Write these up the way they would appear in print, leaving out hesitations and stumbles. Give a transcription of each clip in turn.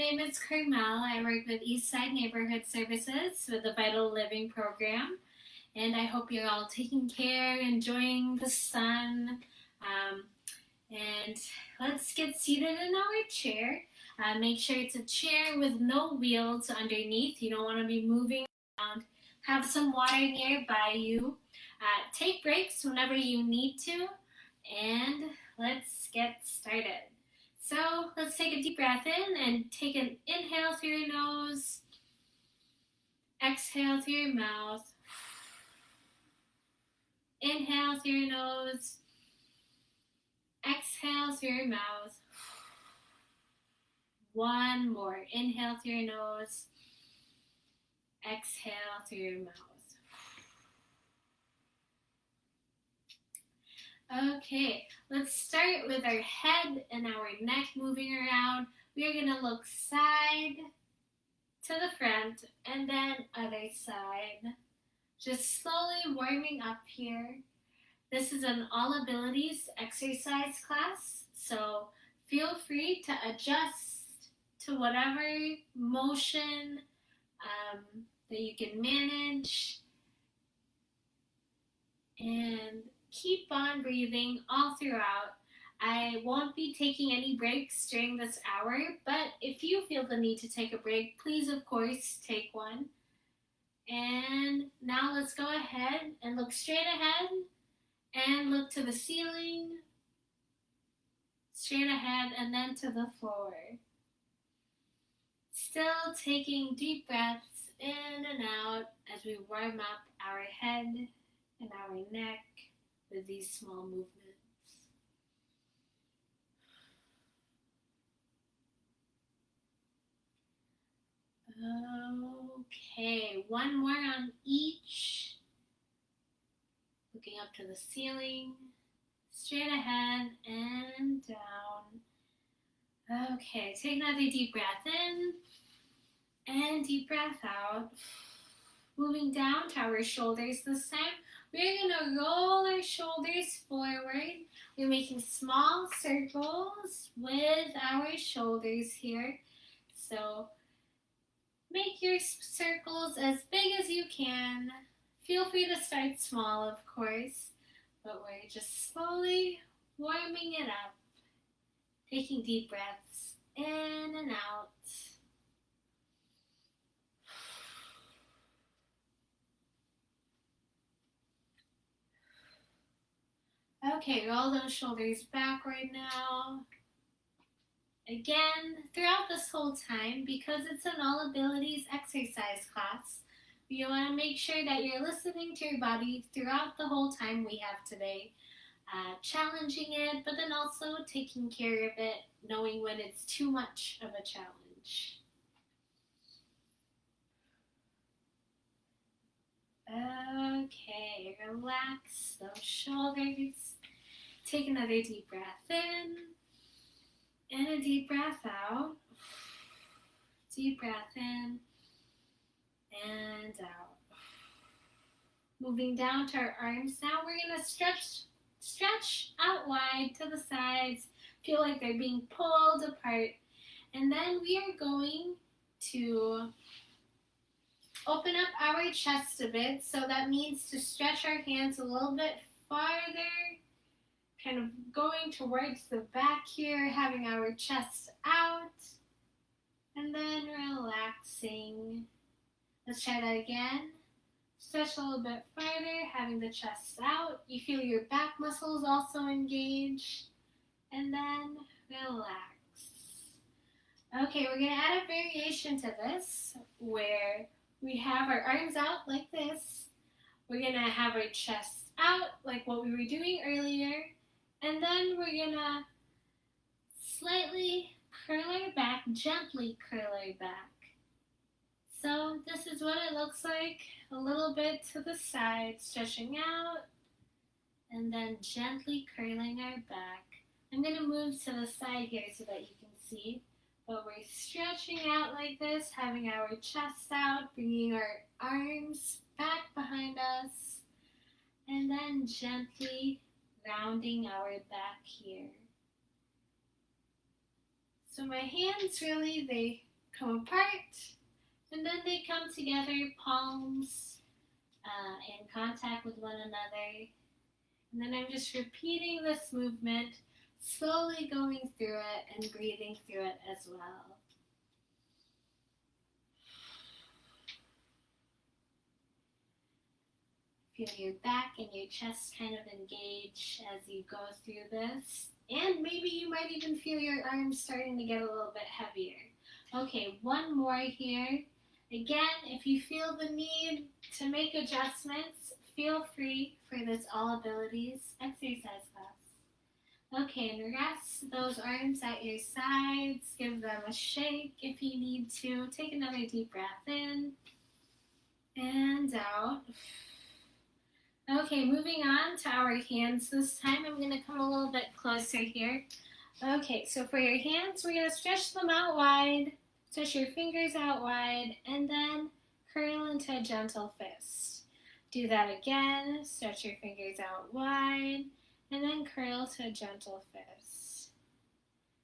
name is Carmel. I work with Eastside Neighborhood Services with the Vital Living Program, and I hope you're all taking care, enjoying the sun. Um, and let's get seated in our chair. Make sure it's a chair with no wheels underneath. You don't want to be moving around. Have some water nearby you. Take breaks whenever you need to, and let's get started. So let's take a deep breath in and take an inhale through your nose, exhale through your mouth, inhale through your nose, exhale through your mouth. One more, inhale through your nose, exhale through your mouth. Okay, let's start with our head and our neck moving around. We are going to look side to the front and then other side. Just slowly warming up here. This is an all abilities exercise class, so feel free to adjust to whatever motion that you can manage. And keep on breathing all throughout. I won't be taking any breaks during this hour, but if you feel the need to take a break, please, of course, take one. And now let's go ahead and look straight ahead and look to the ceiling, straight ahead, and then to the floor. Still taking deep breaths in and out as we warm up our head and our neck with these small movements. Okay, one more on each. Looking up to the ceiling, straight ahead and down. Okay, take another deep breath in and deep breath out. Moving down to our shoulders this time. We're going to roll our shoulders forward. We're making small circles with our shoulders here. So make your circles as big as you can. Feel free to start small, of course, but we're just slowly warming it up. Taking deep breaths in and out. Okay, roll those shoulders back right now. Again, throughout this whole time, because it's an all abilities exercise class, you want to make sure that you're listening to your body throughout the whole time we have today. Challenging it, but then also taking care of it, knowing when it's too much of a challenge. Okay, relax those shoulders. Take another deep breath in and a deep breath out. Deep breath in and out. Moving down to our arms now, we're going to stretch out wide to the sides. Feel like they're being pulled apart. And then we are going to open up our chest a bit. So that means to stretch our hands a little bit farther. Kind of going towards the back here, having our chest out. And then relaxing. Let's try that again. Stretch a little bit farther, having the chest out. You feel your back muscles also engage. And then relax. Okay, we're going to add a variation to this where we have our arms out like this. We're going to have our chest out like what we were doing earlier. And then we're going to slightly curl our back, gently curl our back. So this is what it looks like, a little bit to the side, stretching out, and then gently curling our back. I'm going to move to the side here so that you can see, but we're stretching out like this, having our chest out, bringing our arms back behind us, and then gently rounding our back here. So my hands really, they come apart, and then they come together, palms in contact with one another. And then I'm just repeating this movement, slowly going through it and breathing through it as well. Feel your back and your chest kind of engage as you go through this. And maybe you might even feel your arms starting to get a little bit heavier. Okay, one more here. Again, if you feel the need to make adjustments, feel free for this All Abilities exercise class. Okay, and rest those arms at your sides. Give them a shake if you need to. Take another deep breath in and out. Okay, moving on to our hands this time. I'm going to come a little bit closer here. Okay, so for your hands, we're going to stretch them out wide. Stretch your fingers out wide, and then curl into a gentle fist. Do that again. Stretch your fingers out wide, and then curl to a gentle fist.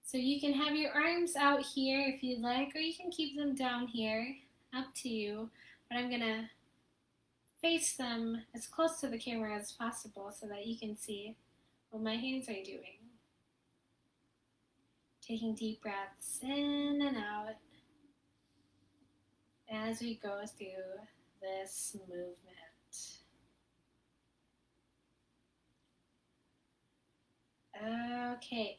So you can have your arms out here if you'd like, or you can keep them down here. Up to you. But I'm going to face them as close to the camera as possible so that you can see what my hands are doing. Taking deep breaths in and out as we go through this movement. Okay,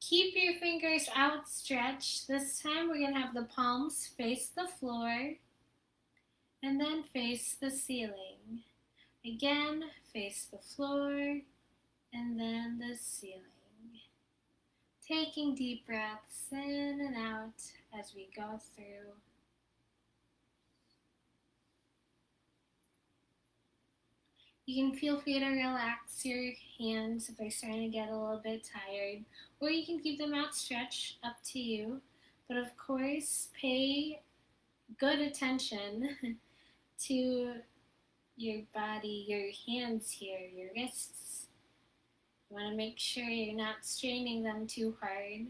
keep your fingers outstretched. This time we're going to have the palms face the floor and then face the ceiling. Again, face the floor and then the ceiling. Taking deep breaths in and out as we go through. You can feel free to relax your hands if they're starting to get a little bit tired, or you can keep them outstretched, up to you. But of course, pay good attention to your body, your hands here, your wrists. You want to make sure you're not straining them too hard,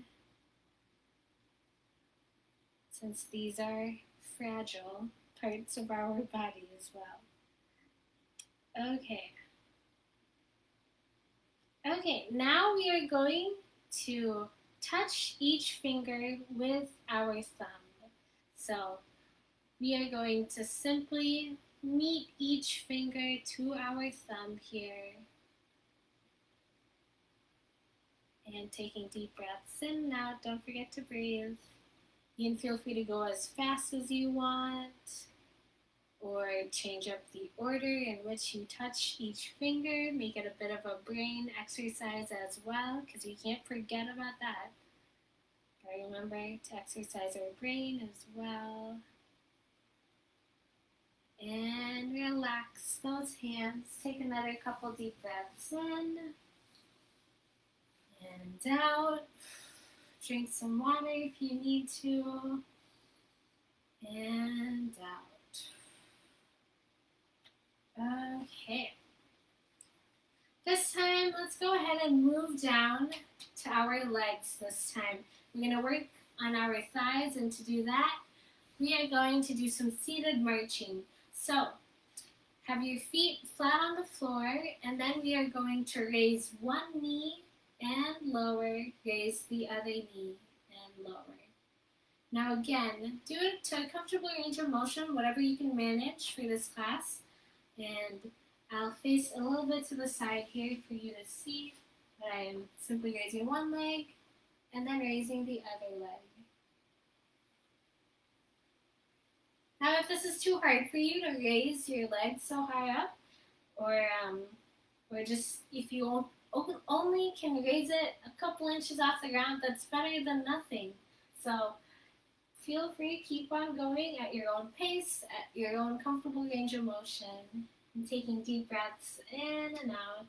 since these are fragile parts of our body as well. Okay, now we are going to touch each finger with our thumb. So we are going to simply meet each finger to our thumb here. And taking deep breaths in and out. Don't forget to breathe. You can feel free to go as fast as you want, or change up the order in which you touch each finger. Make it a bit of a brain exercise as well, because we can't forget about that. Gotta remember to exercise our brain as well. And relax those hands. Take another couple deep breaths in and out. Drink some water if you need to. And out. Okay. This time, let's go ahead and move down to our legs this time. We're going to work on our thighs, and to do that, we are going to do some seated marching. So, have your feet flat on the floor, and then we are going to raise one knee and lower, raise the other knee and lower. Now again, do it to a comfortable range of motion, whatever you can manage for this class. And I'll face a little bit to the side here for you to see that I am simply raising one leg and then raising the other leg. Now if this is too hard for you to raise your legs so high up, or just if you only can raise it a couple inches off the ground, that's better than nothing. So feel free to keep on going at your own pace, at your own comfortable range of motion, and taking deep breaths in and out.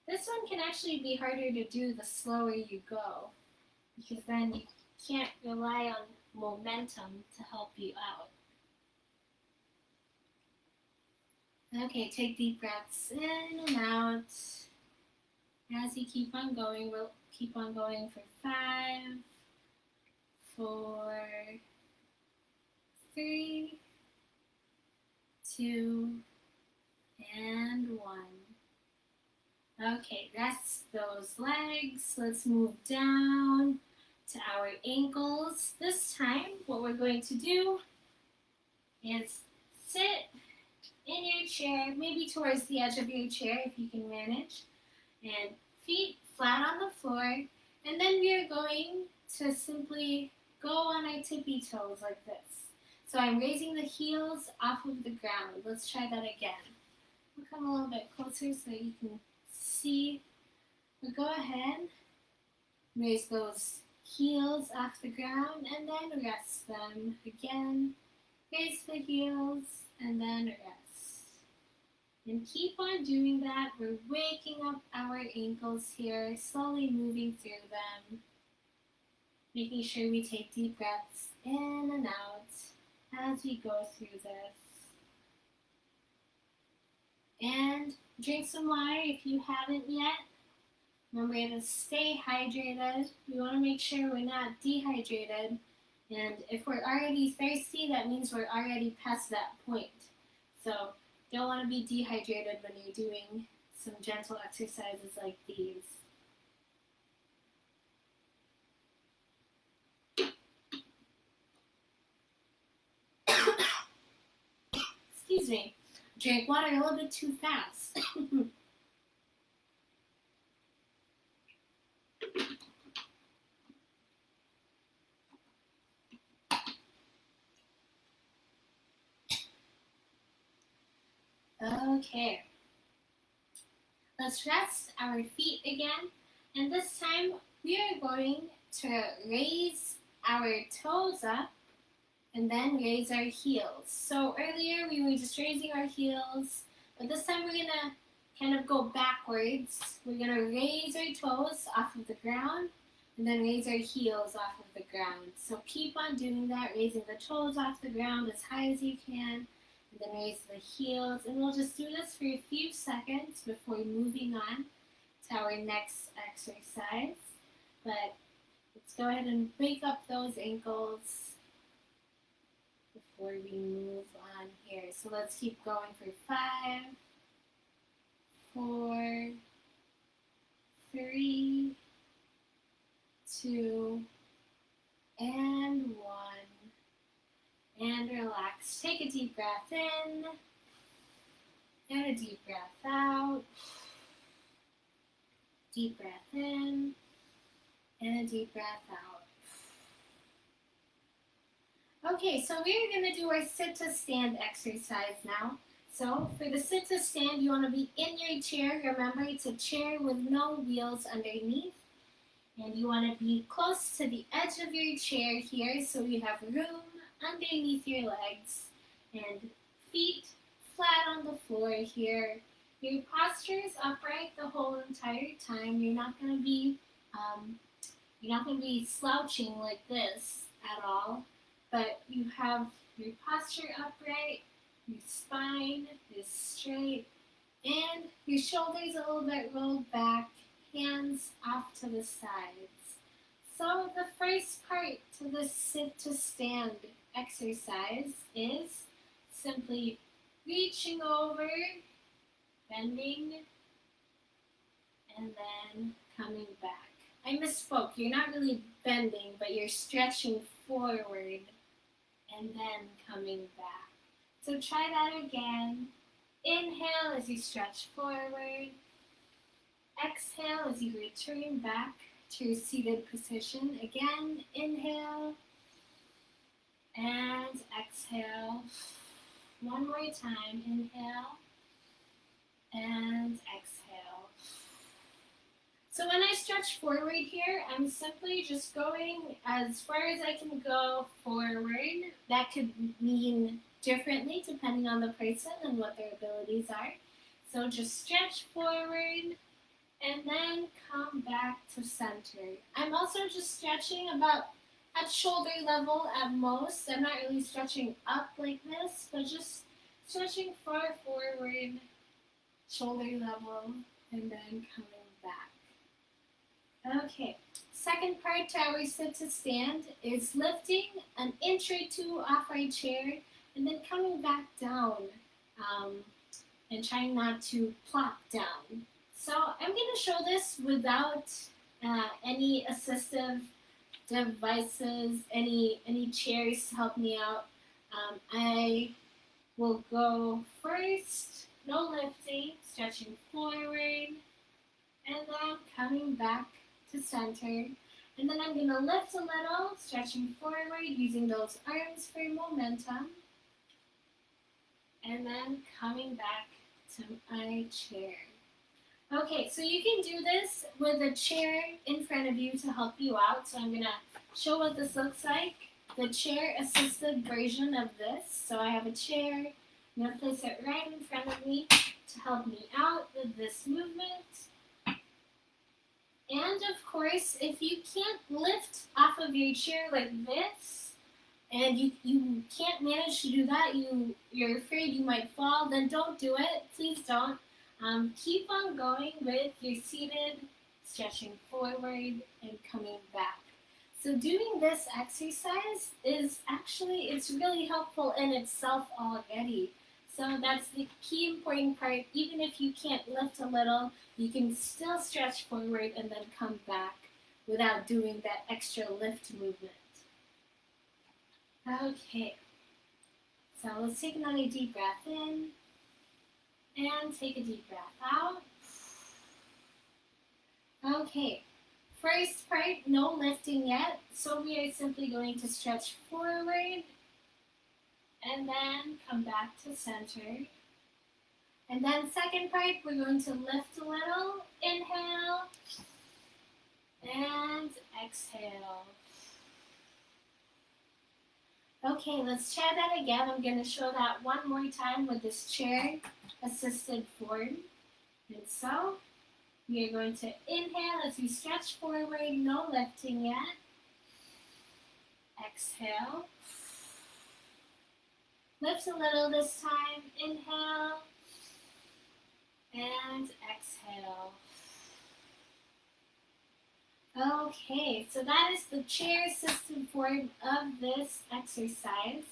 This one can actually be harder to do the slower you go, because then you can't rely on momentum to help you out. Okay, take deep breaths in and out. As you keep on going, we'll keep on going for 5, 4, 3, 2, and 1. Okay, rest those legs. Let's move down to our ankles. This time, what we're going to do is sit in your chair, maybe towards the edge of your chair if you can manage, and feet flat on the floor. And then we are going to simply go on our tippy toes like this. So I'm raising the heels off of the ground. Let's try that again. We'll come a little bit closer so you can see. But go ahead, raise those heels off the ground and then rest them again. Raise the heels and then rest. And keep on doing that. We're waking up our ankles here, slowly moving through them. Making sure we take deep breaths in and out as we go through this. And drink some water if you haven't yet. Remember to stay hydrated. We want to make sure we're not dehydrated. And if we're already thirsty, that means we're already past that point. So don't want to be dehydrated when you're doing some gentle exercises like these. Excuse me. Drank water a little bit too fast. Okay. Let's rest our feet again. And this time we are going to raise our toes up and then raise our heels. So earlier we were just raising our heels, but this time we're gonna kind of go backwards. We're gonna raise our toes off of the ground and then raise our heels off of the ground. So keep on doing that, raising the toes off the ground as high as you can, and then raise the heels. And we'll just do this for a few seconds before moving on to our next exercise. But let's go ahead and wake up those ankles before we move on here. So let's keep going for 5, 4, 3, 2, and 1. And relax. Take a deep breath in and a deep breath out. Deep breath in and a deep breath out. Okay, so we're going to do our sit to stand exercise now. So for the sit to stand, you want to be in your chair. Remember, it's a chair with no wheels underneath. And you want to be close to the edge of your chair here so you have room underneath your legs and feet flat on the floor here. Your posture is upright the whole entire time. You're not going to be slouching like this at all, but you have your posture upright, your spine is straight, and your shoulders a little bit rolled back, hands off to the sides. So the first part to the sit to stand exercise is simply reaching over, bending, and then coming back. I misspoke. You're not really bending, but you're stretching forward and then coming back. So try that again. Inhale as you stretch forward. Exhale as you return back to your seated position. Again, inhale and exhale. One more time. Inhale and exhale. So when I stretch forward here, I'm simply just going as far as I can go forward. That could mean differently depending on the person and what their abilities are. So just stretch forward and then come back to center. I'm also just stretching about at shoulder level at most. I'm not really stretching up like this, but just stretching far forward, shoulder level, and then coming back. Okay, Second part to our sit to stand is lifting an inch or two off our chair and then coming back down um, and trying not to plop down. So I'm going to show this without any assistive devices, any chairs to help me out. I will go first, no lifting, stretching forward, and then coming back to center. And then I'm going to lift a little, stretching forward, using those arms for momentum. And then coming back to my chair. Okay, so you can do this with a chair in front of you to help you out. So I'm going to show what this looks like. The chair assisted version of this. So I have a chair. I'm going to place it right in front of me to help me out with this movement. And of course, if you can't lift off of your chair like this, and you can't manage to do that, you're afraid you might fall, then don't do it. Please don't. Keep on going with your seated, stretching forward, and coming back. So doing this exercise is actually, it's really helpful in itself already. So that's the key important part. Even if you can't lift a little, you can still stretch forward and then come back without doing that extra lift movement. Okay, so let's take another deep breath in and take a deep breath out. Okay, first part, no lifting yet, so we are simply going to stretch forward and then come back to center. And then second part, we're going to lift a little, inhale and exhale. Okay, let's try that again. I'm going to show that one more time with this chair assisted form. And so we are going to inhale as we stretch forward, no lifting yet. Exhale. Lift a little this time. Inhale and exhale. Okay, so that is the chair assisted form of this exercise.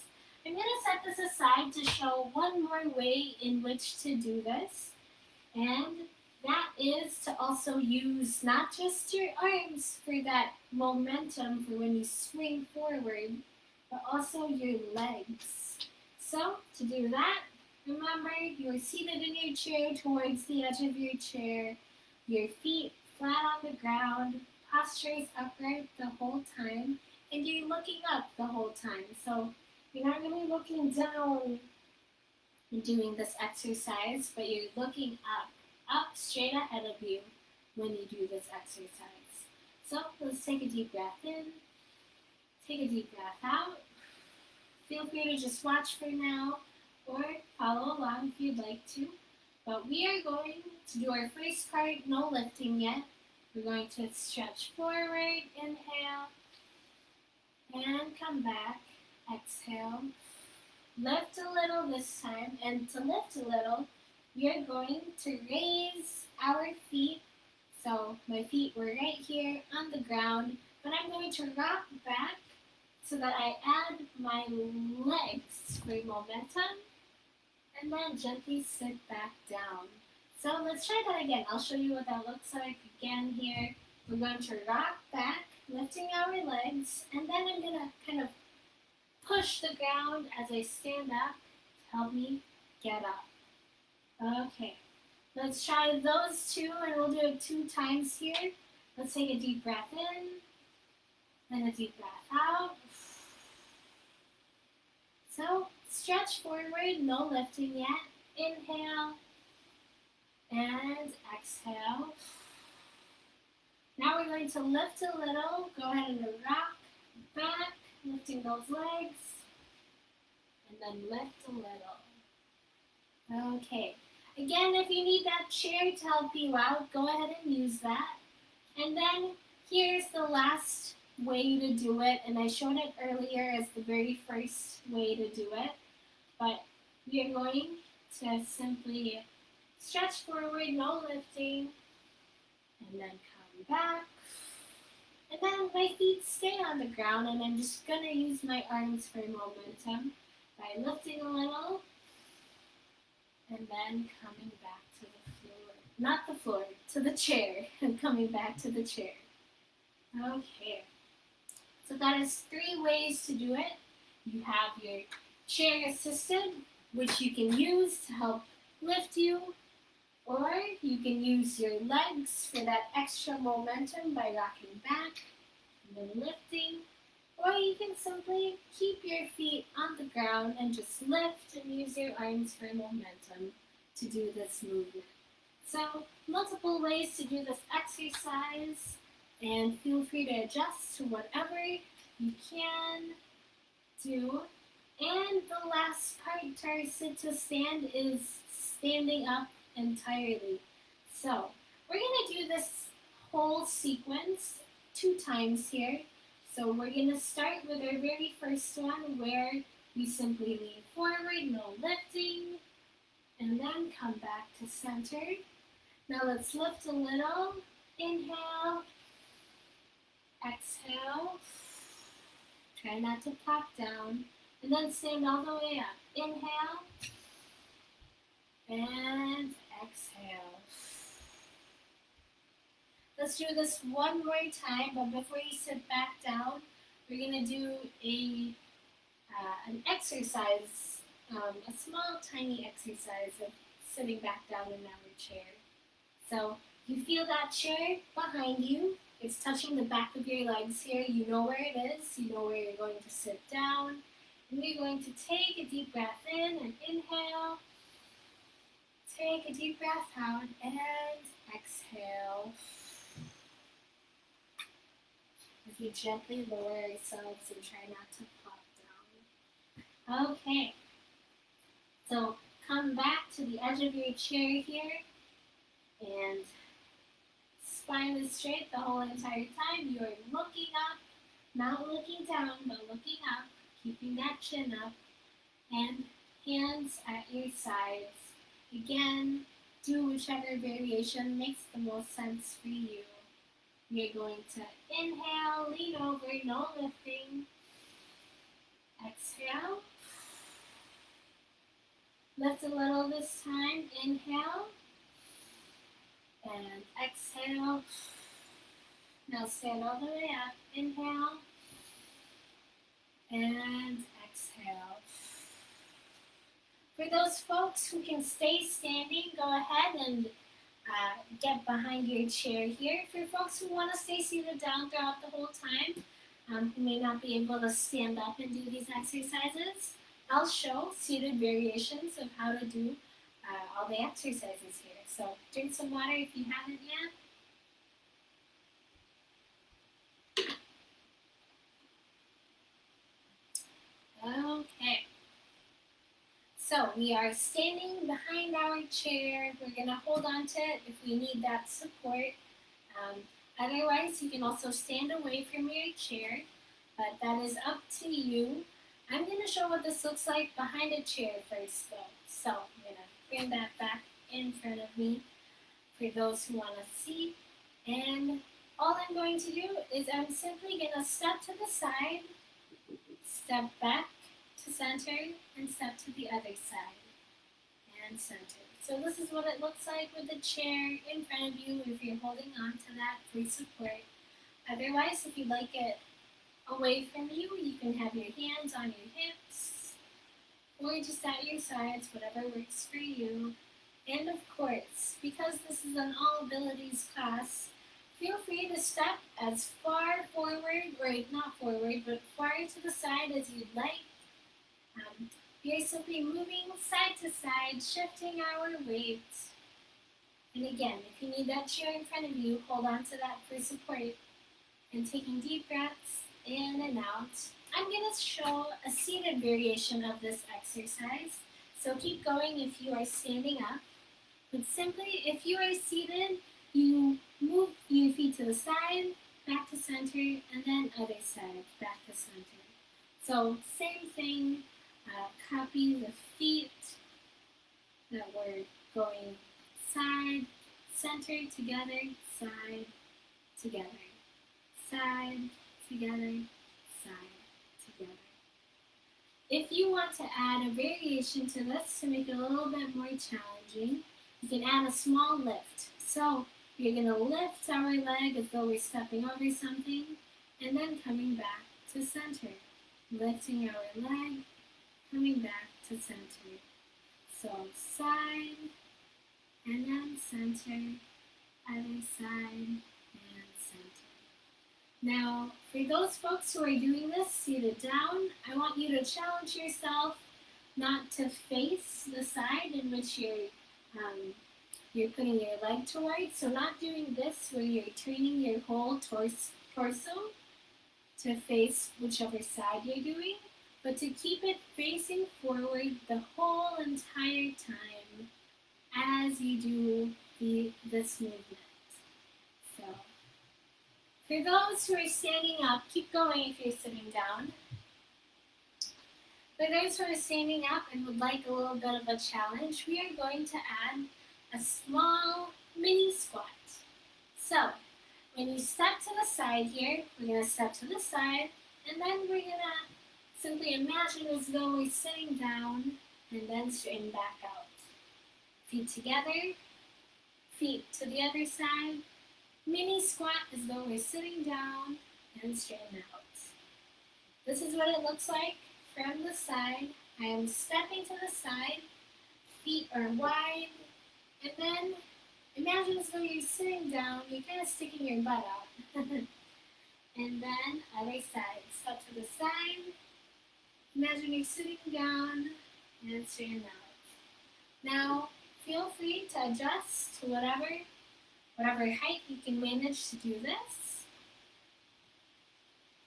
I'm going to set this aside to show one more way in which to do this. And that is to also use not just your arms for that momentum for when you swing forward, but also your legs. So to do that, remember you're seated in your chair towards the edge of your chair, your feet flat on the ground, posture is upright the whole time, and you're looking up the whole time. So you're not really looking down and doing this exercise, but you're looking up straight ahead of you when you do this exercise. So let's take a deep breath in, take a deep breath out. Feel free to just watch for now or follow along if you'd like to. But we are going to do our first part, no lifting yet. We're going to stretch forward, inhale, and come back, exhale. Lift a little this time, and to lift a little, we are going to raise our feet. So my feet were right here on the ground, but I'm going to rock back so that I add my legs for momentum, and then gently sit back down. So let's try that again. I'll show you what that looks like again here. We're going to rock back, lifting our legs, and then I'm going to kind of push the ground as I stand up to help me get up. Okay, let's try those two, and we'll do it 2 times here. Let's take a deep breath in, then a deep breath out. So stretch forward, no lifting yet. Inhale and exhale. Now we're going to lift a little. Go ahead and rock back, lifting those legs, and then lift a little. Okay. Again, if you need that chair to help you out, go ahead and use that. And then here's the last way to do it, and I showed it earlier as the very first way to do it. But you're going to simply stretch forward, no lifting, and then come back. And then my feet stay on the ground, and I'm just going to use my arms for momentum by lifting a little and then coming back to the floor. Not the floor, to the chair, and coming back to the chair. Okay. So that is 3 ways to do it. You have your chair assisted, which you can use to help lift you, or you can use your legs for that extra momentum by rocking back and then lifting, or you can simply keep your feet on the ground and just lift and use your arms for momentum to do this movement. So, multiple ways to do this exercise, and feel free to adjust to whatever you can do. And the last part to our sit to stand is standing up entirely. So, we're going to do this whole sequence 2 times here. So, we're going to start with our very first one where we simply lean forward, no lifting, and then come back to center. Now let's lift a little. Inhale, exhale. Try not to plop down. And then stand all the way up. Inhale, and exhale. Let's do this one more time, but before you sit back down, we're going to do an exercise, a small, tiny exercise of sitting back down in our chair. So you feel that chair behind you. It's touching the back of your legs here. You know where it is. You know where you're going to sit down. And you're going to take a deep breath in and inhale. Take a deep breath out and exhale. As we gently lower ourselves and try not to plop down. Okay. So come back to the edge of your chair here. And spine is straight the whole entire time. You are looking up, not looking down, but looking up, keeping that chin up, and hands at your sides. Again, do whichever variation makes the most sense for you. You're going to inhale, lean over, no lifting. Exhale. Lift a little this time. Inhale. And exhale. Now stand all the way up. Inhale. And exhale. For those folks who can stay standing, go ahead and get behind your chair here. For folks who want to stay seated down throughout the whole time, who may not be able to stand up and do these exercises, I'll show seated variations of how to do all the exercises here. So drink some water if you haven't yet. Okay. So we are standing behind our chair. We're going to hold on to it if we need that support. Otherwise, you can also stand away from your chair, but that is up to you. I'm going to show what this looks like behind a chair first, though. So I'm going to bring that back in front of me for those who want to see. And all I'm going to do is I'm simply going to step to the side, step back to center, and step to the other side and center. So this is what it looks like with the chair in front of you if you're holding on to that for support. Otherwise, if you'd like it away from you, you can have your hands on your hips or just at your sides, whatever works for you. And of course, because this is an all abilities class, feel free to step as far forward, or not forward, but far to the side as you'd like. You're simply moving side to side, shifting our weight. And again, if you need that chair in front of you, hold on to that for support. And taking deep breaths in and out. I'm going to show a seated variation of this exercise. So keep going if you are standing up. But simply, if you are seated, you move your feet to the side, back to center, and then other side, back to center. So same thing, copy the feet that we're going side, center, together, side, together, side, together, side, together. If you want to add a variation to this to make it a little bit more challenging, you can add a small lift. So you're going to lift our leg as though we're stepping over something, and then coming back to center. Lifting our leg, coming back to center. So side, and then center, other side, and center. Now, for those folks who are doing this seated down, I want you to challenge yourself not to face the side in which you're putting your leg towards. So not doing this where you're turning your whole torso to face whichever side you're doing, but to keep it facing forward the whole entire time as you do this movement. So, for those who are standing up, keep going if you're sitting down. For those who are standing up and would like a little bit of a challenge, we are going to add a small mini squat. So, when you step to the side here, we're going to step to the side, and then we're going to simply imagine as though we're sitting down and then straighten back out. Feet together, feet to the other side, mini squat as though we're sitting down and straighten out. This is what it looks like from the side. I am stepping to the side, feet are wide, and then imagine as though you're sitting down, you're kind of sticking your butt out. And then other side, step to the side, imagine you're sitting down and straighten out. Now, feel free to adjust to whatever height you can manage to do this.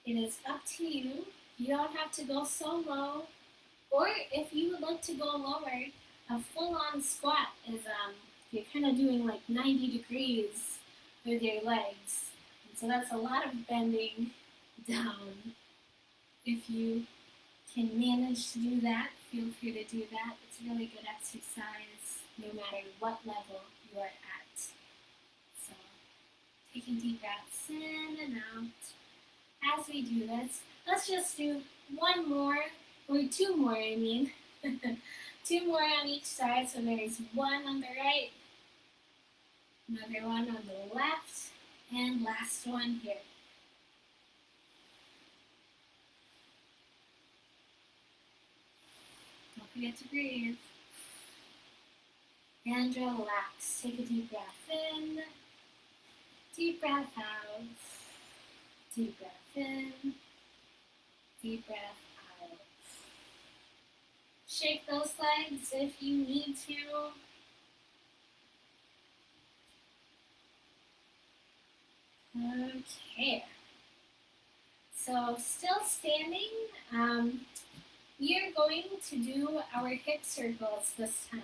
It is up to you. You don't have to go so low. Or if you would like to go lower, a full-on squat is you're kind of doing like 90 degrees with your legs. And so that's a lot of bending down. If you can manage to do that, feel free to do that. It's a really good exercise no matter what level you are at. So, taking deep breaths in and out. As we do this, let's just do one more, or two more, I mean. Two more on each side, so there's one on the right, another one on the left, and last one here. Don't forget to breathe. And relax. Take a deep breath in, deep breath out, deep breath in, deep breath out. Shake those legs if you need to. Okay. So still standing, we are going to do our hip circles this time.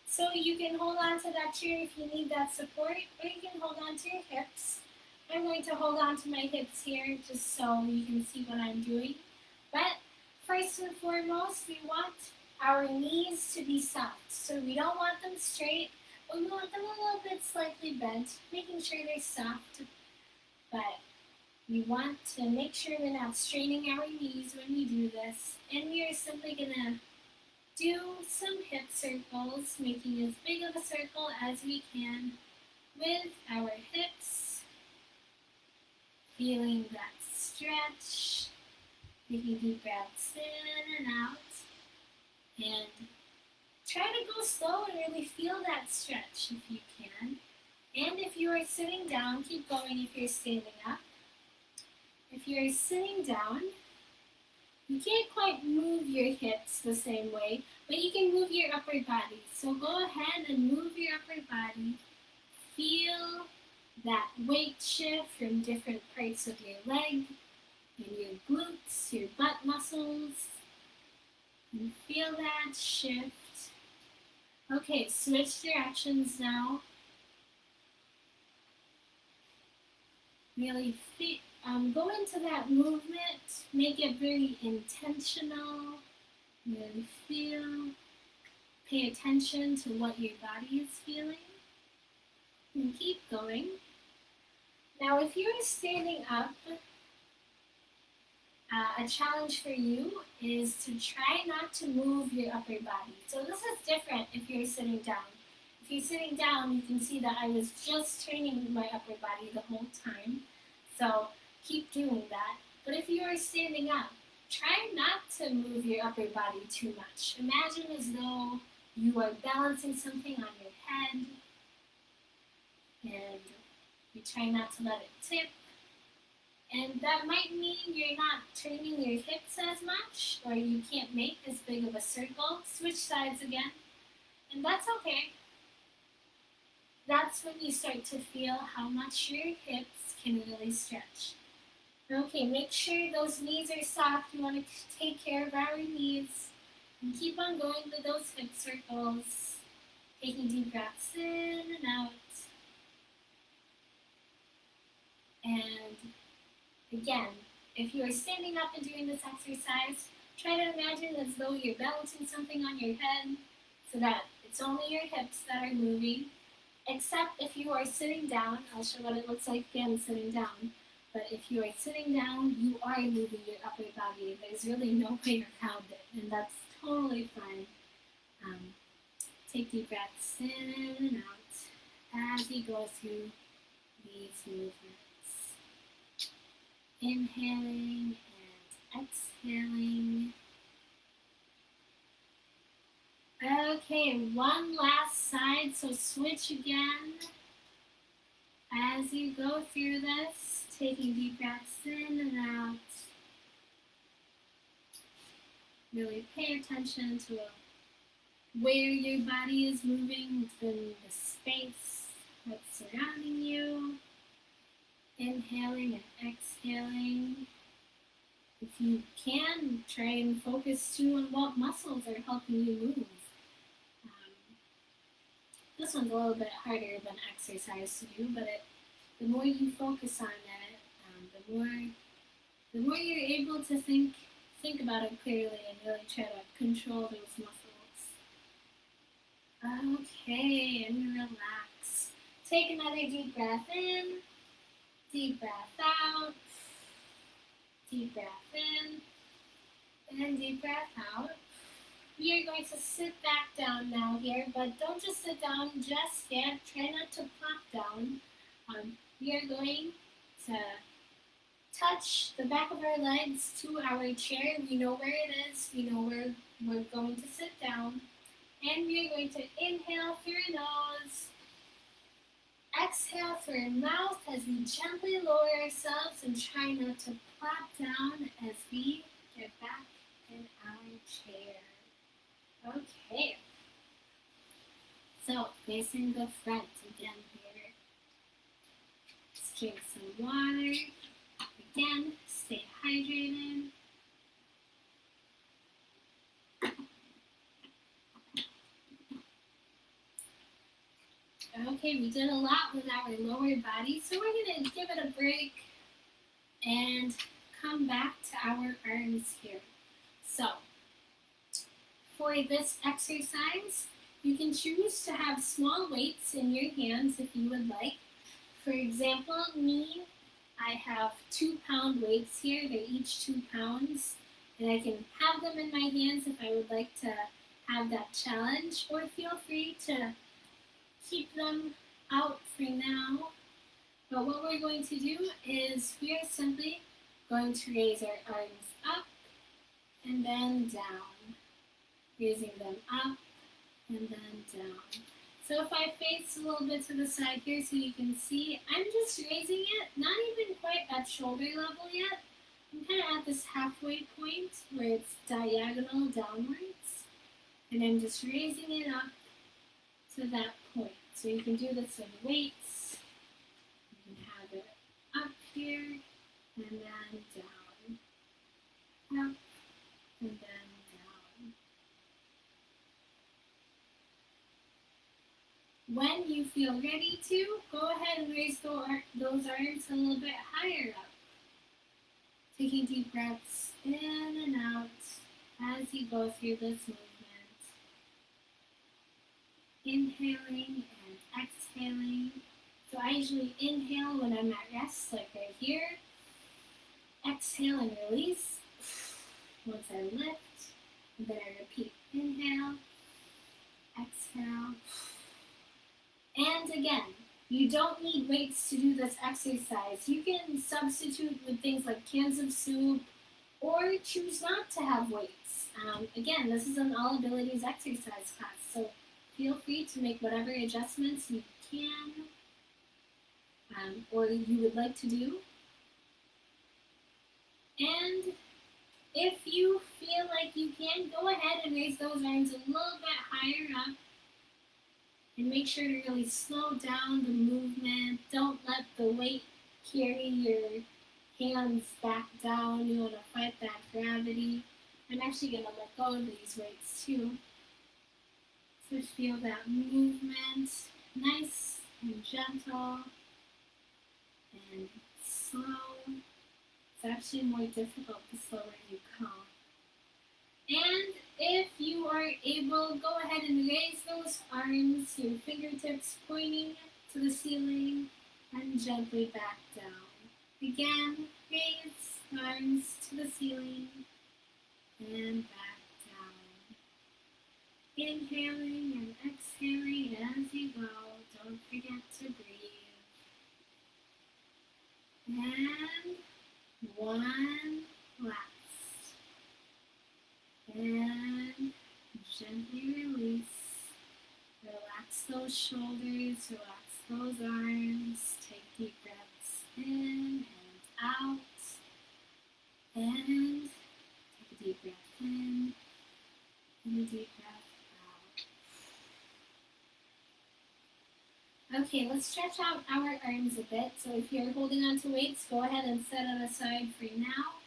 So you can hold on to that chair if you need that support, or you can hold on to your hips. I'm going to hold on to my hips here just so you can see what I'm doing. But first and foremost, we want our knees to be soft. So we don't want them straight, but we want them a little bit slightly bent, making sure they're soft. But we want to make sure we're not straining our knees when we do this. And we are simply going to do some hip circles, making as big of a circle as we can with our hips. Feeling that stretch, taking deep breaths in and out. And try to go slow and really feel that stretch if you can. And if you are sitting down, keep going if you're standing up. If you're sitting down, you can't quite move your hips the same way, but you can move your upper body. So go ahead and move your upper body. Feel that weight shift from different parts of your leg, and your glutes, your butt muscles. And feel that shift. Okay, switch directions now. Really go into that movement, make it very intentional. Really feel, pay attention to what your body is feeling. And keep going. Now, if you're standing up, a challenge for you is to try not to move your upper body. So this is different if you're sitting down. If you're sitting down, you can see that I was just turning my upper body the whole time. So keep doing that. But if you are standing up, try not to move your upper body too much. Imagine as though you are balancing something on your head and you try not to let it tip. And that might mean you're not turning your hips as much, or you can't make as big of a circle. Switch sides again, and that's okay. That's when you start to feel how much your hips can really stretch. Okay, make sure those knees are soft. You want to take care of our knees. And keep on going with those hip circles. Taking deep breaths in and out. And again, if you are standing up and doing this exercise, try to imagine as though you're balancing something on your head so that it's only your hips that are moving. Except if you are sitting down, I'll show what it looks like again sitting down. But if you are sitting down, you are moving your upper body. There's really no way around it, and that's totally fine. Um, take deep breaths in and out as you go through these movements. Inhaling and exhaling. Okay, one last side, so switch again. As you go through this, taking deep breaths in and out. Really pay attention to where your body is moving within the space that's surrounding you. Inhaling and exhaling. If you can, try and focus too on what muscles are helping you move. This one's a little bit harder than exercise to do, but the more you focus on it, the more you're able to think about it clearly and really try to control those muscles. Okay, and relax. Take another deep breath in, deep breath out, deep breath in, and deep breath out. We are going to sit back down now here, but don't just sit down just yet. Try not to plop down. We are going to touch the back of our legs to our chair. We know where it is. We know where we're going to sit down. And we are going to inhale through our nose. Exhale through our mouth as we gently lower ourselves and try not to plop down as we get back in our chair. Okay, so facing the front again here. Let's drink some water. Again, stay hydrated. Okay, we did a lot with our lower body, so we're going to give it a break and come back to our arms here. So, for this exercise, you can choose to have small weights in your hands if you would like. For example, me, I have 2-pound weights here. They're each 2 pounds. And I can have them in my hands if I would like to have that challenge. Or feel free to keep them out for now. But what we're going to do is we are simply going to raise our arms up and then down. Raising them up and then down. So if I face a little bit to the side here so you can see, I'm just raising it, not even quite at shoulder level yet. I'm kind of at this halfway point where it's diagonal downwards. And I'm just raising it up to that point. So you can do this with weights. You can have it up here and then down. Up and then down. When you feel ready to, go ahead and raise those arms a little bit higher up. Taking deep breaths in and out as you go through this movement. Inhaling and exhaling So I usually inhale when I'm at rest, like right here. Exhale and release. Once I lift, and then I repeat. Inhale, exhale, and again. You don't need weights to do this exercise. You can substitute with things like cans of soup or choose not to have weights. Again, this is an all abilities exercise class, so feel free to make whatever adjustments you can or you would like to do. And if you feel like you can, go ahead and raise those arms a little bit higher up. And make sure to really slow down the movement. Don't let the weight carry your hands back down. You want to fight that gravity. I'm actually going to let go of these weights too. So feel that movement, nice and gentle and slow. It's actually more difficult the slower you go. And if you are able, go ahead and raise those arms, your fingertips pointing to the ceiling, and gently back down. Again, raise arms to the ceiling and back down. Inhaling and exhaling as you go. Don't forget to breathe. And one last. And gently release. Relax those shoulders, relax those arms. Take deep breaths in and out. And take a deep breath in and a deep breath out. Okay, let's stretch out our arms a bit. So if you're holding on to weights, go ahead and set it aside for now.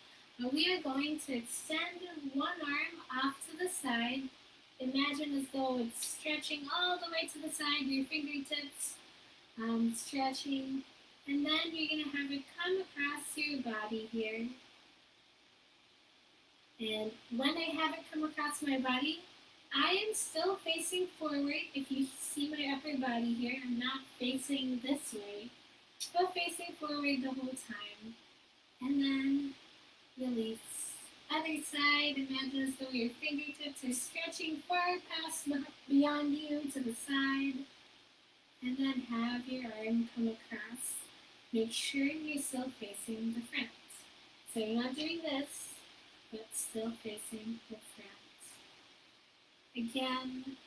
We are going to extend one arm off to the side. Imagine as though it's stretching all the way to the side, your fingertips stretching. And then you're going to have it come across your body here. And when I have it come across my body, I am still facing forward. If you see my upper body here, I'm not facing this way. Still facing forward the whole time. And then release. Other side, imagine as though your fingertips are stretching far past beyond you to the side. And then have your arm come across. Make sure you're still facing the front. So you're not doing this, but still facing the front. Again,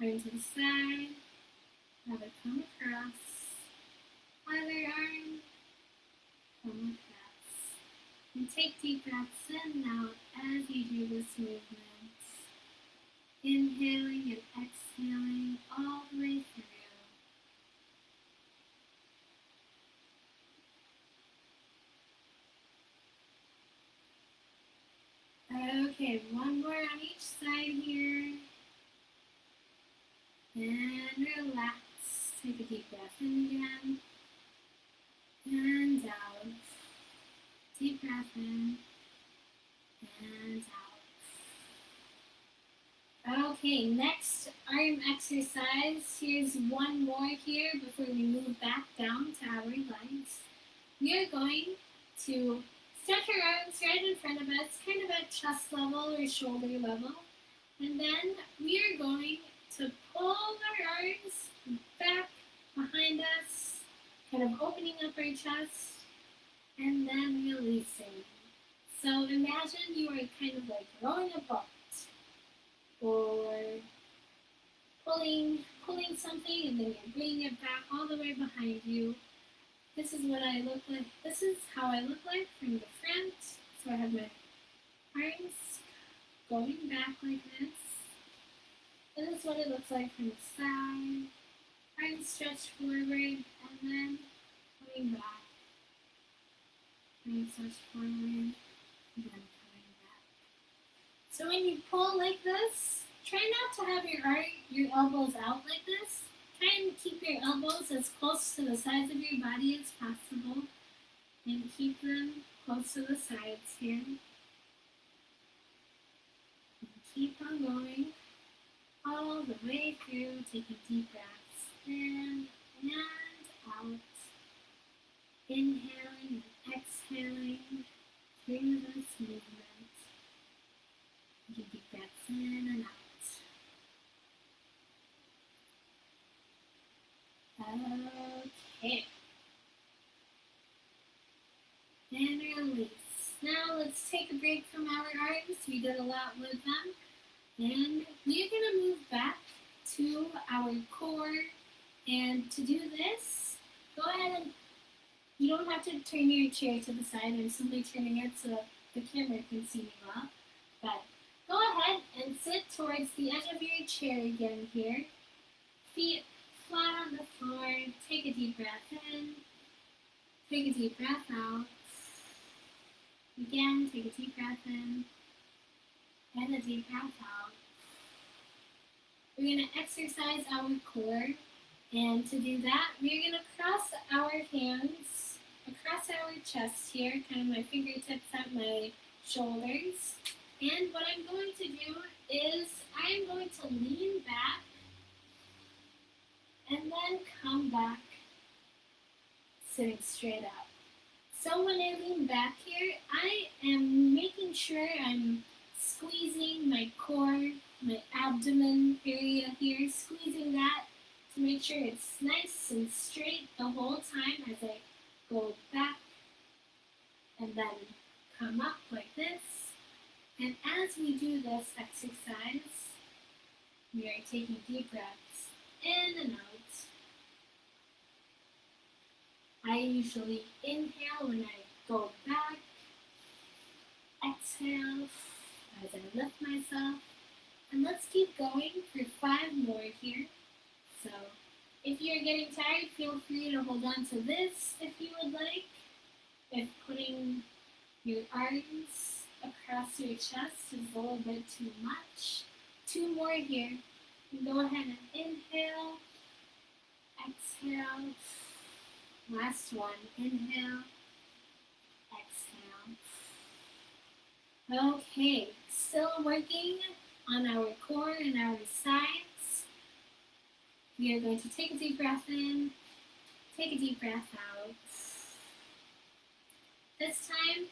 arm to the side. Have it come across. Other arm, come across. And take deep breaths in and out as you do this movement. Inhaling and exhaling all the way through. Okay, one more on each side here. And relax. Take a deep breath in again. And out. Deep breath in and out. Okay, next arm exercise. Here's one more here before we move back down to our legs. We are going to stretch our arms right in front of us, kind of at chest level or shoulder level. And then we are going to pull our arms back behind us, kind of opening up our chest. And then releasing. So imagine you are kind of like rowing a boat or pulling something and then you're bringing it back all the way behind you. This is what I look like. This is how I look like from the front. So I have my arms going back like this. This is what it looks like from the side. Arms stretched forward and then coming back. And stretch forward and then coming back. So when you pull like this, try not to have your elbows out like this. Try and keep your elbows as close to the sides of your body as possible. And keep them close to the sides here. And keep on going all the way through, taking deep breaths in and out. Inhaling and exhaling through this movement. Take deep breaths in and out. Okay. And release. Now let's take a break from our arms. We did a lot with them. And we're going to move back to our core. And to do this, go ahead and you don't have to turn your chair to the side. I'm simply turning it so the camera can see me well. But go ahead and sit towards the edge of your chair again here. Feet flat on the floor. Take a deep breath in. Take a deep breath out. Again, take a deep breath in. And a deep breath out. We're going to exercise our core. And to do that, we're going to cross our hands across our chest here, kind of my fingertips at my shoulders. And what I'm going to do is I'm going to lean back and then come back sitting straight up. So when I lean back here, I am making sure I'm squeezing my core, my abdomen area here, squeezing that to make sure it's nice and straight the whole time as I go back and then come up like this. And as we do this exercise, we are taking deep breaths in and out. I usually inhale when I go back, exhale as I lift myself, and let's keep going for 5 more here. So if you're getting tired, feel free to hold on to this if you would like. If putting your arms across your chest is a little bit too much. 2 more here. Go ahead and inhale, exhale. Last one, inhale, exhale. Okay, still working on our core and our sides. We are going to take a deep breath in, take a deep breath out. This time,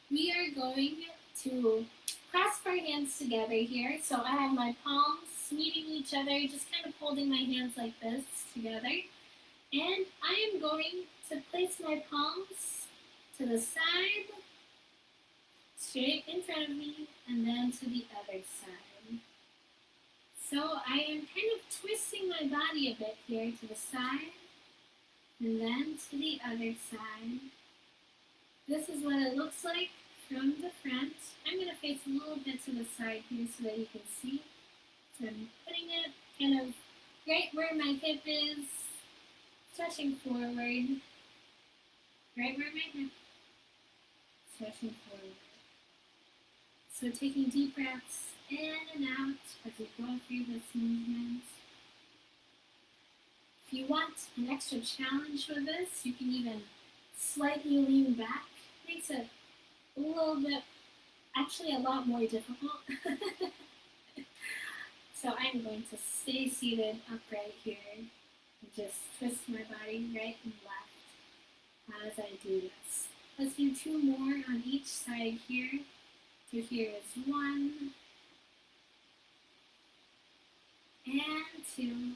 we are going to clasp our hands together here. So I have my palms meeting each other, just kind of holding my hands like this together. And I am going to place my palms to the side, straight in front of me, and then to the other side. So I am kind of twisting my body a bit here to the side, and then to the other side. This is what it looks like from the front. I'm going to face a little bit to the side here so that you can see. So I'm putting it kind of right where my hip is, stretching forward, right where my hip, stretching forward. So taking deep breaths in and out as we go through this movement. If you want an extra challenge with this, you can even slightly lean back. Makes it a little bit, actually a lot more difficult. So I'm going to stay seated upright here and just twist my body right and left as I do this. Let's do 2 more on each side here. So here is 1 and 2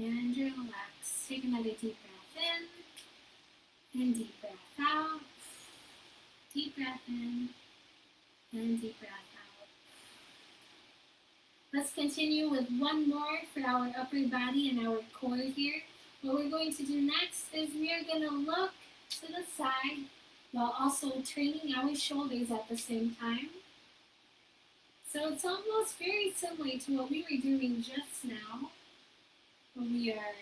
and relax. Take another deep breath in and deep breath out. Deep breath in and deep breath out. Let's continue with 1 more for our upper body and our core here. What we're going to do next is we are going to look to the side while also turning our shoulders at the same time. So it's almost very similar to what we were doing just now. When we are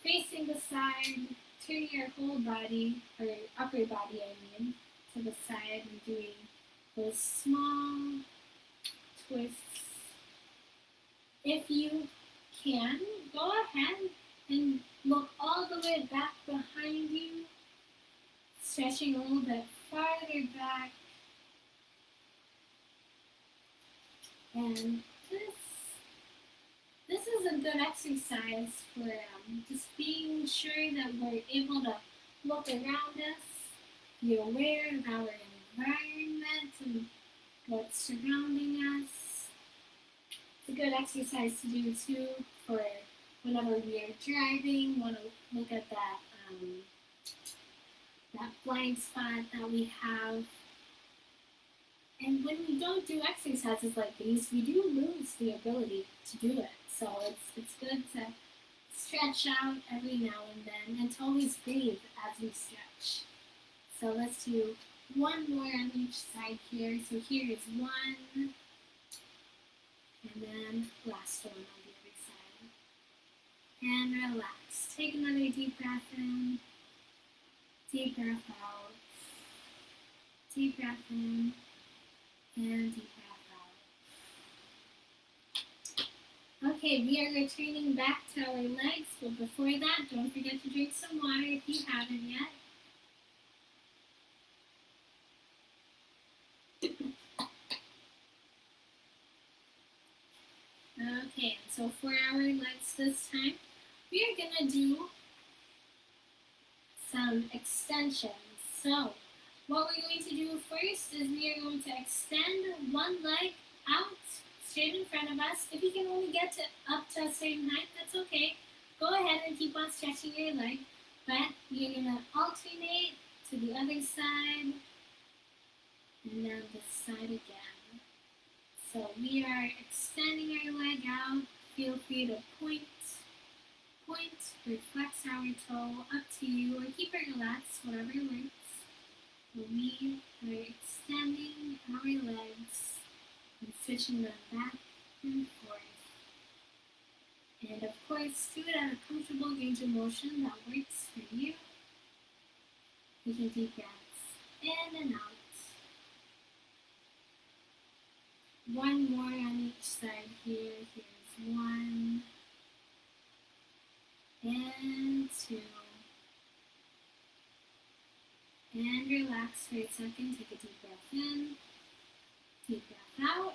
facing the side, turning our whole body, or upper body I mean, to the side and doing those small twists. If you can, go ahead and look all the way back behind you, stretching a little bit farther back. And this. a good exercise for just being sure that we're able to look around us, be aware of our environment and what's surrounding us. It's a good exercise to do too for whenever we are driving, want to look at that blind spot that we have. And when we don't do exercises like these, we do lose the ability to do it. So it's good to stretch out every now and then and to always breathe as we stretch. So let's do one more on each side here. So here is one, and then last one on the other side. And relax. Take another deep breath in, deep breath out, deep breath in, and deep breath out. Okay, we are returning back to our legs, but before that, don't forget to drink some water if you haven't yet. Okay, so for our legs this time, we are going to do some extensions. So what we're going to do first is we are going to extend one leg out straight in front of us. If you can only get up to a certain height, that's okay. Go ahead and keep on stretching your leg, but you're going to alternate to the other side and then this side again. So we are extending our leg out. Feel free to point, or flex our toe, up to you, or keep it relaxed, whatever works. We are extending our legs and switching them back and forth. And of course, do it at a comfortable range of motion that works for you. Taking deep breaths in and out. One more on each side here. Here's one, and two. And relax for a second. Take a deep breath in, deep breath out.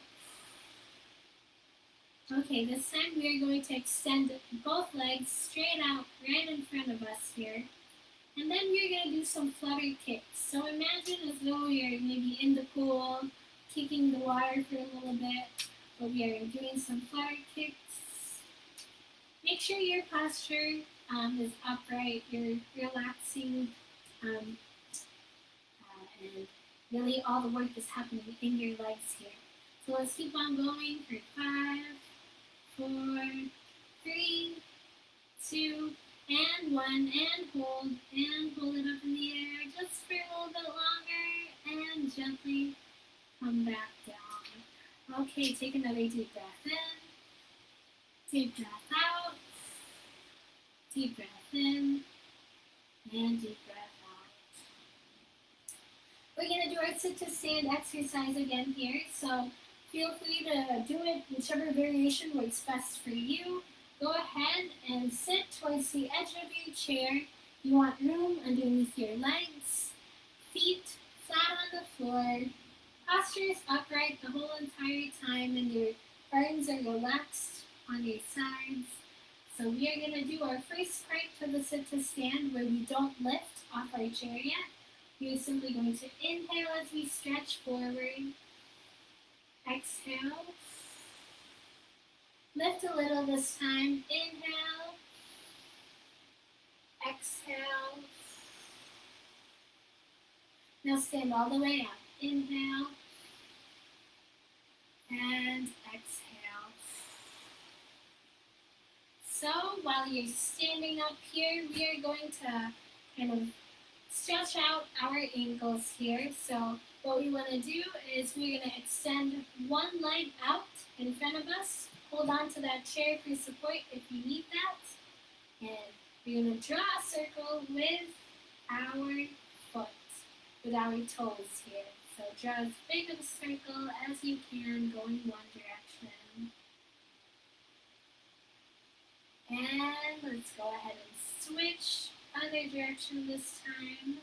Okay, this time we are going to extend both legs straight out right in front of us here. And then we're going to do some flutter kicks. So imagine as though you're maybe in the pool, kicking the water for a little bit, but we are doing some flutter kicks. Make sure your posture is upright, you're relaxing, and really all the work is happening in your legs here. So let's keep on going for 5, 4, 3, 2, and 1, and hold it up in the air just for a little bit longer, and gently come back down. Okay, take another deep breath in, deep breath out, deep breath in, and deep breath out. We're going to do our sit to stand exercise again here, so feel free to do it whichever variation works best for you. Go ahead and sit towards the edge of your chair. You want room underneath your legs, feet flat on the floor. Posture is upright the whole entire time, and your arms are relaxed on your sides. So we are going to do our first part to the sit to stand where we don't lift off our chair yet. We are simply going to inhale as we stretch forward. Exhale. Lift a little this time. Inhale. Exhale. Now stand all the way up. Inhale. And exhale. So while you're standing up here, we are going to kind of stretch out our ankles here. So what we want to do is we're going to extend one leg out in front of us. Hold on to that chair for support if you need that. And we're going to draw a circle with our foot, with our toes here. So draw as big of a circle as you can going one direction. And let's go ahead and switch other direction this time.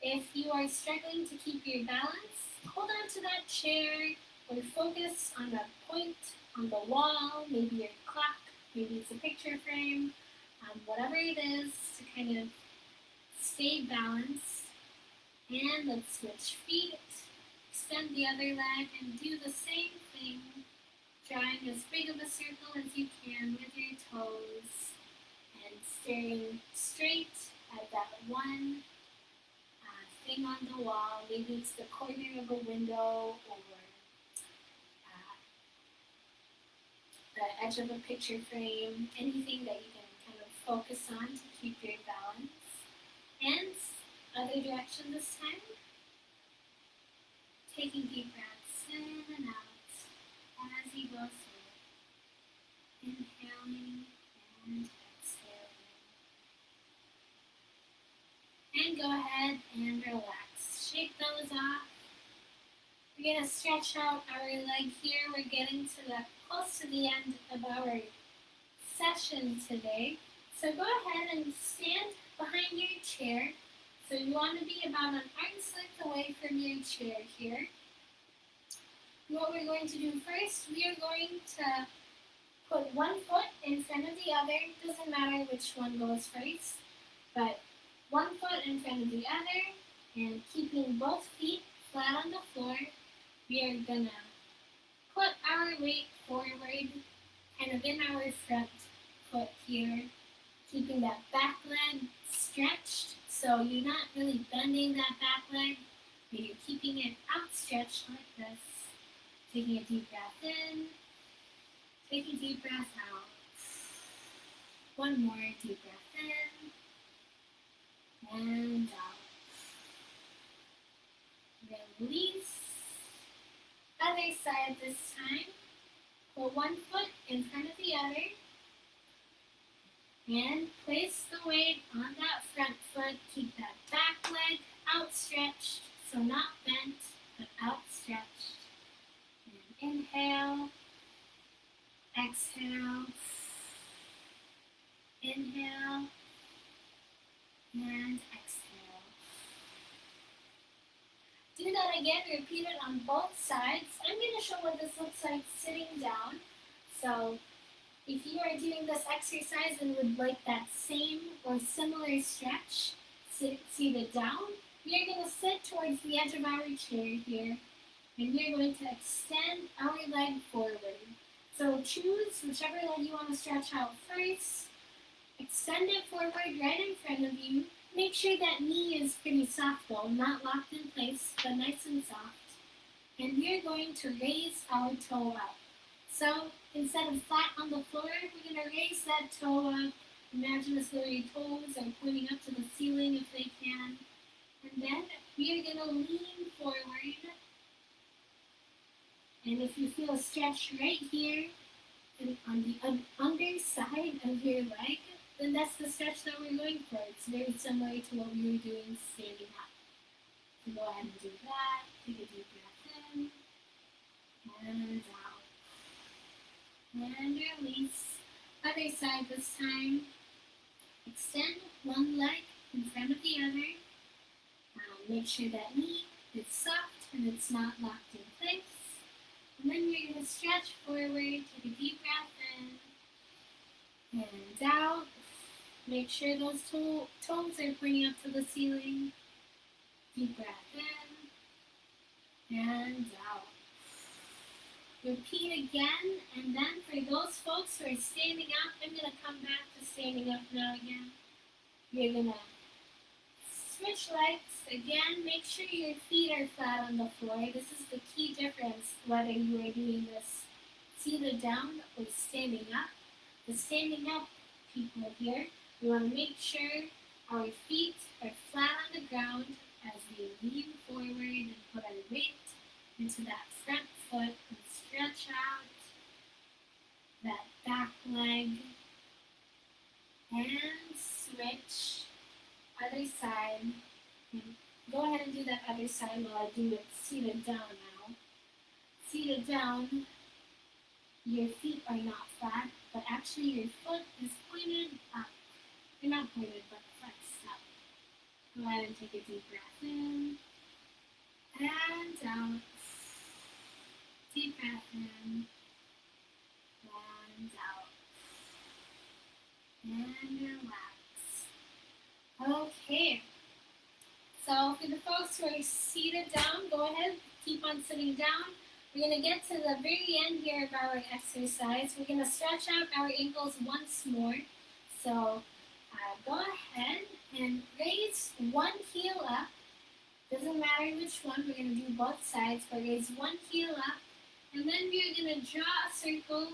If you are struggling to keep your balance, hold on to that chair or focus on a point on the wall, maybe your clock, maybe it's a picture frame, whatever it is to kind of stay balanced. And let's switch feet, extend the other leg, and do the same thing, drawing as big of a circle as you can with your toes, and staring straight at that one thing on the wall. Maybe it's the corner of a window or the edge of a picture frame, anything that you can kind of focus on to keep your balance. And other direction this time. Taking deep breaths in and out as you go through. Inhaling and exhaling. And go ahead and relax. Shake those off. We're going to stretch out our leg here. We're getting close to the end of our session today. So go ahead and stand behind your chair. So you want to be about an arm's length away from your chair here. What we're going to do first, we are going to put one foot in front of the other. Doesn't matter which one goes first, but one foot in front of the other, and keeping both feet flat on the floor, we are gonna put our weight forward, kind of in our front foot here, keeping that back leg stretched, so you're not really bending that back leg, but you're keeping it outstretched like this. Taking a deep breath in, taking a deep breath out. One more deep breath in, and out. Release. Other side this time. Put one foot in front of the other. And place the weight on that front foot. Keep that back leg outstretched, so not bent, but outstretched. And inhale, exhale, inhale, and exhale. Do that again, repeat it on both sides. I'm going to show what this looks like sitting down. So if you are doing this exercise and would like that same or similar stretch, seated down, we are going to sit towards the edge of our chair here, and we are going to extend our leg forward. So choose whichever leg you want to stretch out first. Extend it forward right in front of you. Make sure that knee is pretty soft though, not locked in place, but nice and soft. And we are going to raise our toe up. So instead of flat on the floor, we're going to raise that toe up. Imagine as though your toes are pointing up to the ceiling if they can. And then we are going to lean forward. And if you feel a stretch right here and on the underside of your leg, then that's the stretch that we're going for. It's very similar to what we were doing standing up. So go ahead and do that. Take a deep breath in and out. And release. Other side this time. Extend one leg in front of the other. Make sure that knee is soft and it's not locked in place. And then you're going to stretch forward, take a deep breath in and out. Make sure those toes are pointing up to the ceiling. Deep breath in and out. Repeat again, and then for those folks who are standing up, I'm going to come back to standing up now again. You're going to switch legs. Again, make sure your feet are flat on the floor. This is the key difference whether you are doing this seated down or standing up. The standing up people here, we want to make sure our feet are flat on the ground as we lean forward and put our weight into that front foot and stretch out that back leg. And switch. Other side. And go ahead and do that other side while I do it seated down now. Seated down, your feet are not flat, but actually your foot is pointed up. They're not pointed, but flexed up. Go ahead and take a deep breath in and out. Deep breath in and out. and relax. Okay, so for the folks who are seated down, go ahead, keep on sitting down. We're going to get to the very end here of our exercise. We're going to stretch out our ankles once more. So go ahead and raise one heel up. Doesn't matter which one, we're going to do both sides, but raise one heel up. And then we're going to draw a circle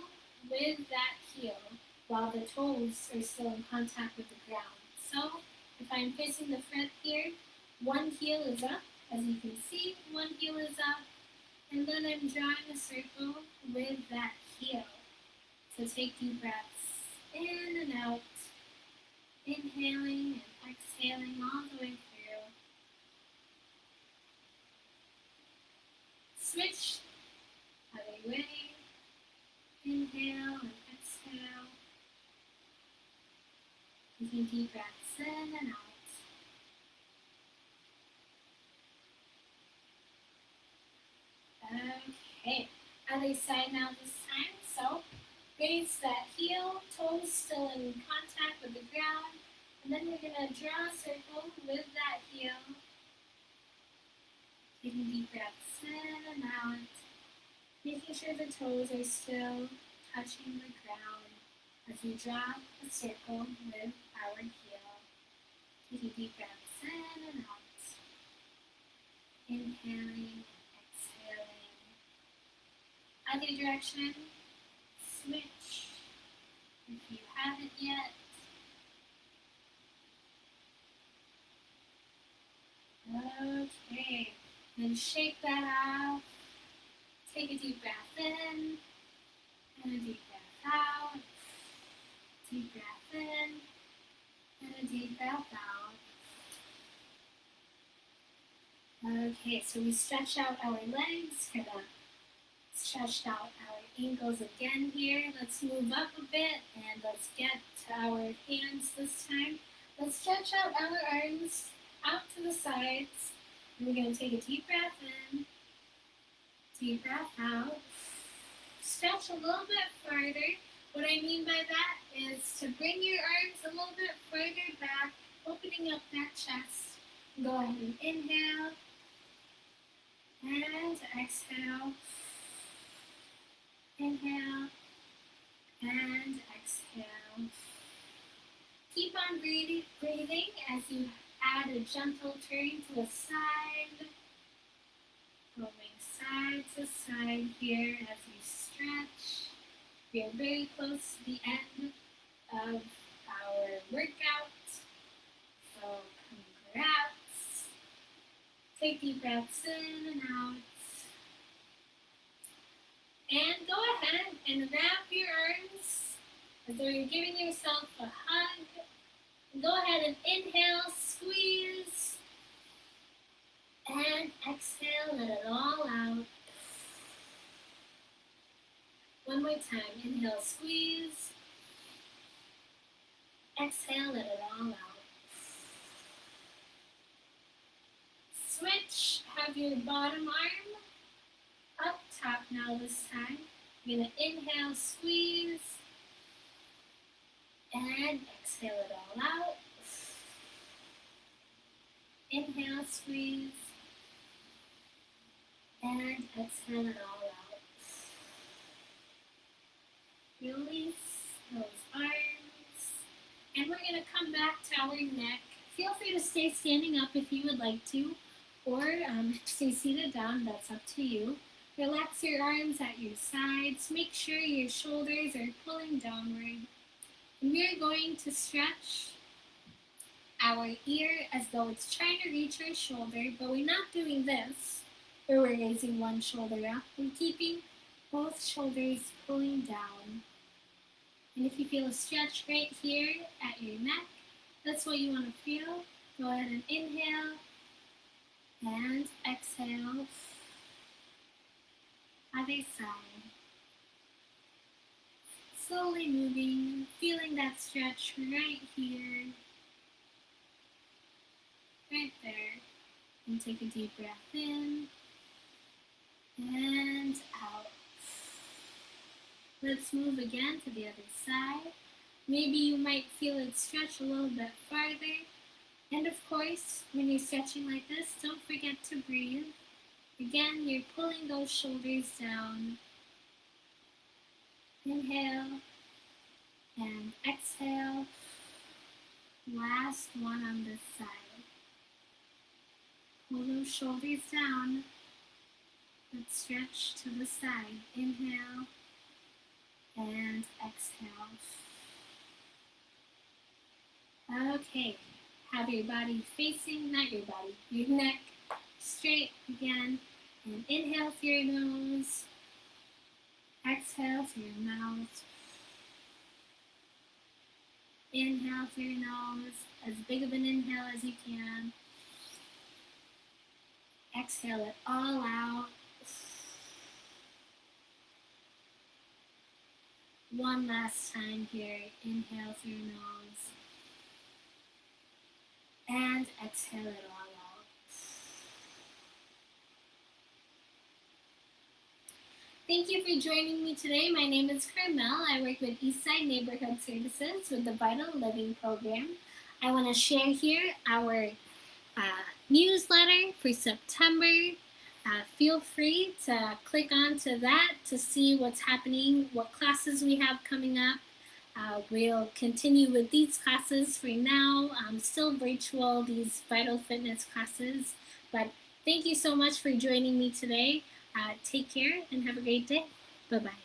with that heel while the toes are still in contact with the ground. So if I'm facing the front here, one heel is up. As you can see, one heel is up. And then I'm drawing a circle with that heel. So take deep breaths in and out, inhaling and exhaling all the way through. Switch other way. Inhale and exhale. Taking deep breaths in and out. Okay, other side now this time. So raise that heel, toes still in contact with the ground. And then we're going to draw a circle with that heel. Taking deep breaths in and out. Making sure the toes are still touching the ground as we draw a circle with our heel. Taking deep breaths in and out. Inhaling and exhaling. Other direction. Switch if you haven't yet. Okay, then shake that off. Take a deep breath in and a deep breath out. Deep breath in and a deep breath out. Okay, so we stretch out our legs, kind of stretched out our ankles again here. Let's move up a bit and let's get to our hands this time. Let's stretch out our arms out to the sides. And we're going to take a deep breath in, deep breath out. Stretch a little bit farther. What I mean by that is to bring your arms a little bit further back, opening up that chest. Go ahead and inhale and exhale. Inhale and exhale. Keep on breathing as you add a gentle turn to the side. Going side to side here as you stretch. We are very close to the end of our workout. So congrats. Take deep breaths in and out. And go ahead and wrap your arms as though you're giving yourself a hug. And go ahead and inhale, squeeze. And exhale, let it all out. One more time. Inhale, squeeze. Exhale, let it all out. Switch. Have your bottom arm up top now this time. You're going to inhale, squeeze. And exhale it all out. Inhale, squeeze. And exhale it all out. Release those arms. And we're going to come back to our neck. Feel free to stay standing up if you would like to, or stay seated down, that's up to you. Relax your arms at your sides. Make sure your shoulders are pulling downward. And we are going to stretch our ear as though it's trying to reach our shoulder, but we're not doing this, where we're raising one shoulder up. We're keeping both shoulders pulling down. And if you feel a stretch right here at your neck, that's what you want to feel. Go ahead and inhale and exhale. Other side. Slowly moving, feeling that stretch right here, right there. And take a deep breath in and out. Let's move again to the other side. Maybe you might feel it stretch a little bit farther. And of course, when you're stretching like this, don't forget to breathe. Again, you're pulling those shoulders down. Inhale and exhale. Last one on this side. Pull those shoulders down, but stretch to the side. Inhale and exhale. Okay, have your body facing, not your body, your neck straight again. And inhale through your nose. Exhale through your mouth. Inhale through your nose, as big of an inhale as you can. Exhale it all out. One last time here. Inhale through your nose. And exhale it all out. Thank you for joining me today. My name is Carmel. I work with Eastside Neighborhood Services with the Vital Living Program. I want to share here our newsletter for September. Feel free to click onto that to see what's happening, what classes we have coming up. We'll continue with these classes for now, still virtual, these Vital Fitness classes. But thank you so much for joining me today. Take care and have a great day. Bye-bye.